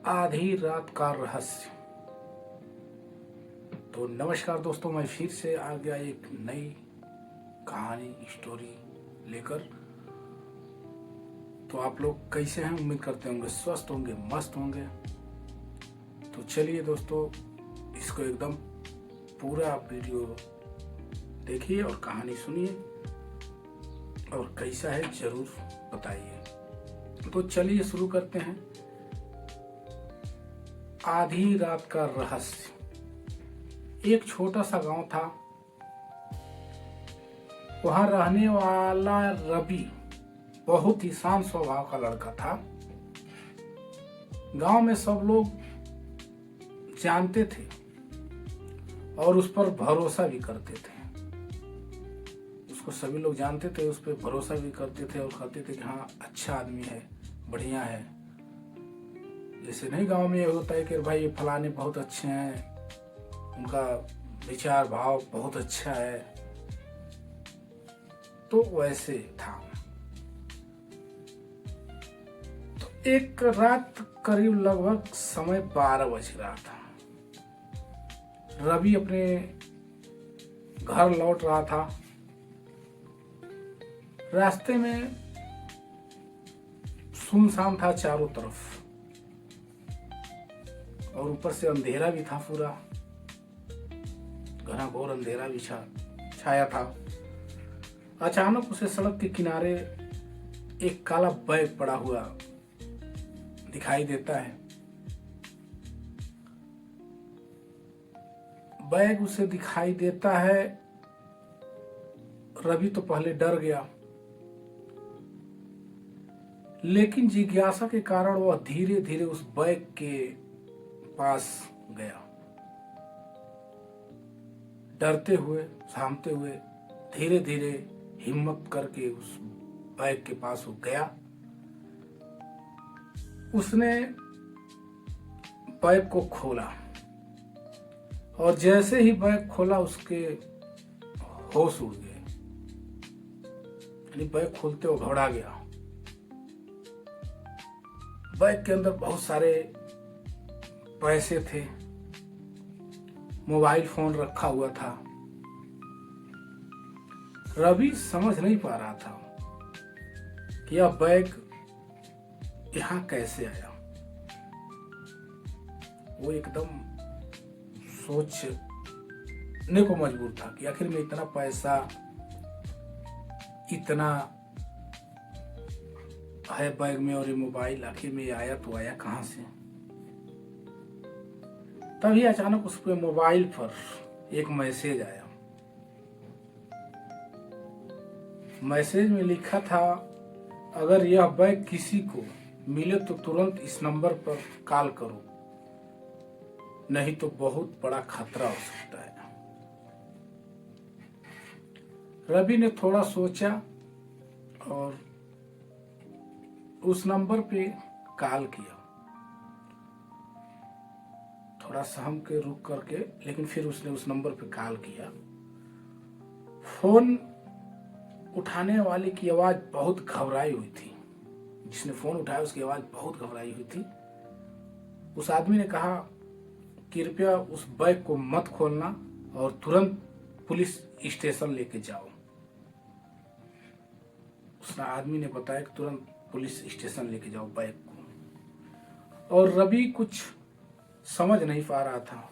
आधी रात का रहस्य। तो नमस्कार दोस्तों, मैं फिर से आ गया एक नई कहानी स्टोरी लेकर। तो आप लोग कैसे हैं? उम्मीद करते होंगे स्वस्थ होंगे, मस्त होंगे। तो चलिए दोस्तों, इसको एकदम पूरा वीडियो देखिए और कहानी सुनिए और कैसा है जरूर बताइए। तो चलिए शुरू करते हैं। आधी रात का रहस्य। एक छोटा सा गांव था। वहां रहने वाला रवि बहुत ही शांत स्वभाव का लड़का था। गांव में सब लोग जानते थे और उस पर भरोसा भी करते थे। उसको सभी लोग जानते थे, उस पर भरोसा भी करते थे और कहते थे कि हाँ, अच्छा आदमी है, बढ़िया है। जैसे नहीं गांव में ये होता है कि भाई ये फलाने बहुत अच्छे हैं, उनका विचार भाव बहुत अच्छा है, तो वैसे था। तो एक रात करीब लगभग समय 12 बज रहा था। रवि अपने घर लौट रहा था। रास्ते में सुनसान था चारों तरफ और ऊपर से अंधेरा भी था, पूरा घना घोर अंधेरा भी छाया था। अचानक उसे सड़क के किनारे एक काला बैग पड़ा हुआ दिखाई देता है। बैग उसे दिखाई देता है। रवि तो पहले डर गया, लेकिन जिज्ञासा के कारण वह धीरे धीरे उस बैग के पास गया। डरते हुए, झांकते हुए, धीरे धीरे हिम्मत करके उस बैग के पास वो गया। उसने बैग को खोला और जैसे ही बैग खोला उसके होश उड़ गए। यानी बैग खोलते वो घबरा गया। बैग के अंदर बहुत सारे पैसे थे, मोबाइल फोन रखा हुआ था। रवि समझ नहीं पा रहा था कि यह बैग यहां कैसे आया। वो एकदम सोचने को मजबूर था कि आखिर में इतना पैसा, इतना है बैग में और ये मोबाइल आखिर में आया तो आया कहां से। तभी अचानक उस पे मोबाइल पर एक मैसेज आया। मैसेज में लिखा था, अगर यह बैग किसी को मिले तो तुरंत इस नंबर पर कॉल करो, नहीं तो बहुत बड़ा खतरा हो सकता है। रवि ने थोड़ा सोचा और उस नंबर पे कॉल किया। थोड़ा सहम के रुक करके, लेकिन फिर उसने उस नंबर पे कॉल किया। फोन उठाने वाले की आवाज बहुत घबराई हुई थी। जिसने फोन उठाया उसकी आवाज बहुत घबराई हुई थी। उस आदमी ने कहा, कृपया उस बैग को मत खोलना और तुरंत पुलिस स्टेशन लेके जाओ। उस आदमी ने बताया कि तुरंत पुलिस स्टेशन लेके जाओ बैग को। और रवि कुछ समझ नहीं पा रहा था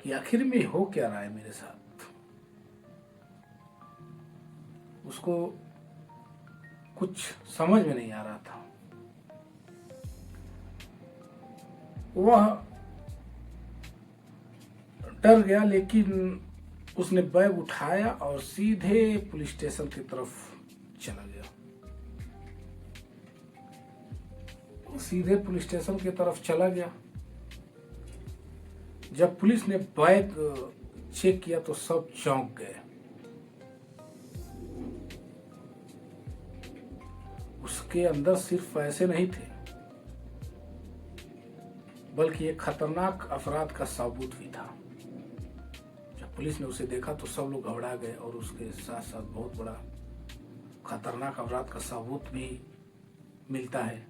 कि आखिर में हो क्या रहा है मेरे साथ। उसको कुछ समझ में नहीं आ रहा था। वह डर गया, लेकिन उसने बैग उठाया और सीधे पुलिस स्टेशन की तरफ चला गया। सीधे पुलिस स्टेशन की तरफ चला गया। जब पुलिस ने बैग चेक किया तो सब चौंक गए। उसके अंदर सिर्फ पैसे नहीं थे, बल्कि एक खतरनाक अपराध का सबूत भी था। जब पुलिस ने उसे देखा तो सब लोग घबरा गए और उसके साथ साथ बहुत बड़ा खतरनाक अपराध का सबूत भी मिलता है।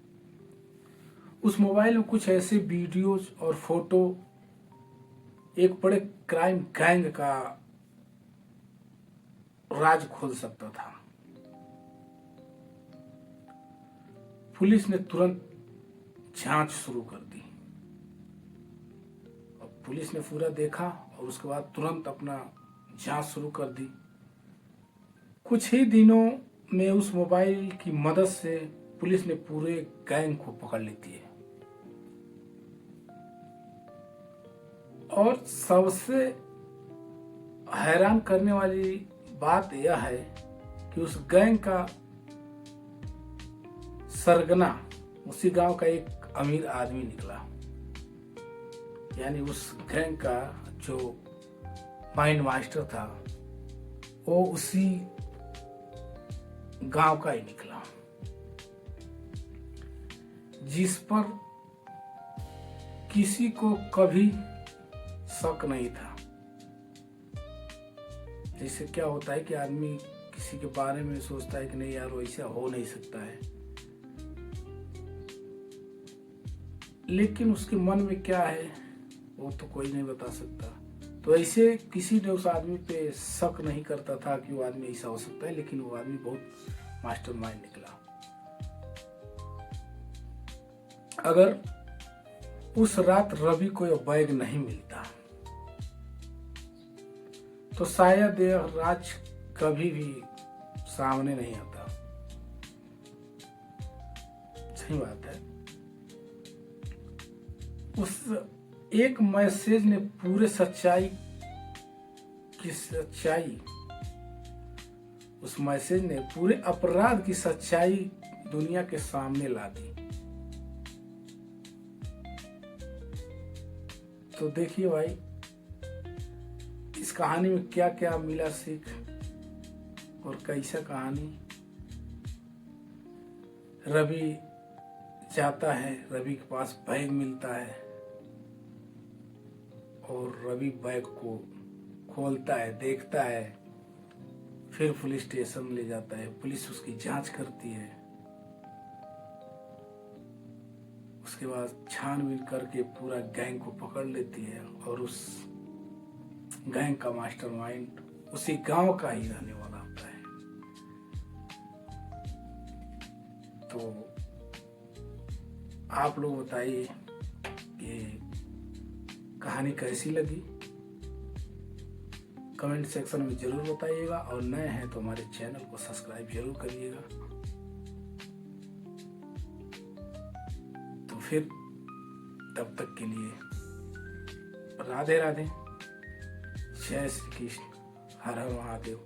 उस मोबाइल में कुछ ऐसे वीडियोज और फोटो एक बड़े क्राइम गैंग का राज खोल सकता था। पुलिस ने तुरंत जांच शुरू कर दी। अब पुलिस ने पूरा देखा और उसके बाद तुरंत अपना जांच शुरू कर दी। कुछ ही दिनों में उस मोबाइल की मदद से पुलिस ने पूरे गैंग को पकड़ लेती है। और सबसे हैरान करने वाली बात यह है कि उस गैंग का सरगना उसी गांव का एक अमीर आदमी निकला। यानी उस गैंग का जो माइंड मास्टर था वो उसी गांव का ही निकला, जिस पर किसी को कभी शक नहीं था। जैसे क्या होता है कि आदमी किसी के बारे में सोचता है कि नहीं यार वैसा हो नहीं सकता है, लेकिन उसके मन में क्या है वो तो कोई नहीं बता सकता। तो ऐसे किसी ने उस आदमी पे शक नहीं करता था कि वो आदमी ऐसा हो सकता है, लेकिन वो आदमी बहुत मास्टरमाइंड निकला। अगर उस रात रवि को यह बैग नहीं मिलता तो शायद यह राज कभी भी सामने नहीं आता। सही बात है। उस एक मैसेज ने पूरे उस मैसेज ने पूरे अपराध की सच्चाई दुनिया के सामने ला दी। तो देखिए भाई, इस कहानी में क्या क्या मिला सीख और कैसा कहानी। रवि जाता है, रवि के पास बैग मिलता है और रवि बैग को खोलता है, देखता है, फिर पुलिस स्टेशन ले जाता है। पुलिस उसकी जांच करती है, उसके बाद छानबीन करके पूरा गैंग को पकड़ लेती है और उस गैंग का मास्टरमाइंड उसी गांव का ही रहने वाला होता है। तो आप लोग बताइए ये कहानी कैसी लगी, कमेंट सेक्शन में जरूर बताइएगा। और नए हैं तो हमारे चैनल को सब्सक्राइब जरूर करिएगा। तो फिर तब तक के लिए राधे राधे, जय श्री कृष्ण, हर हर महादेव।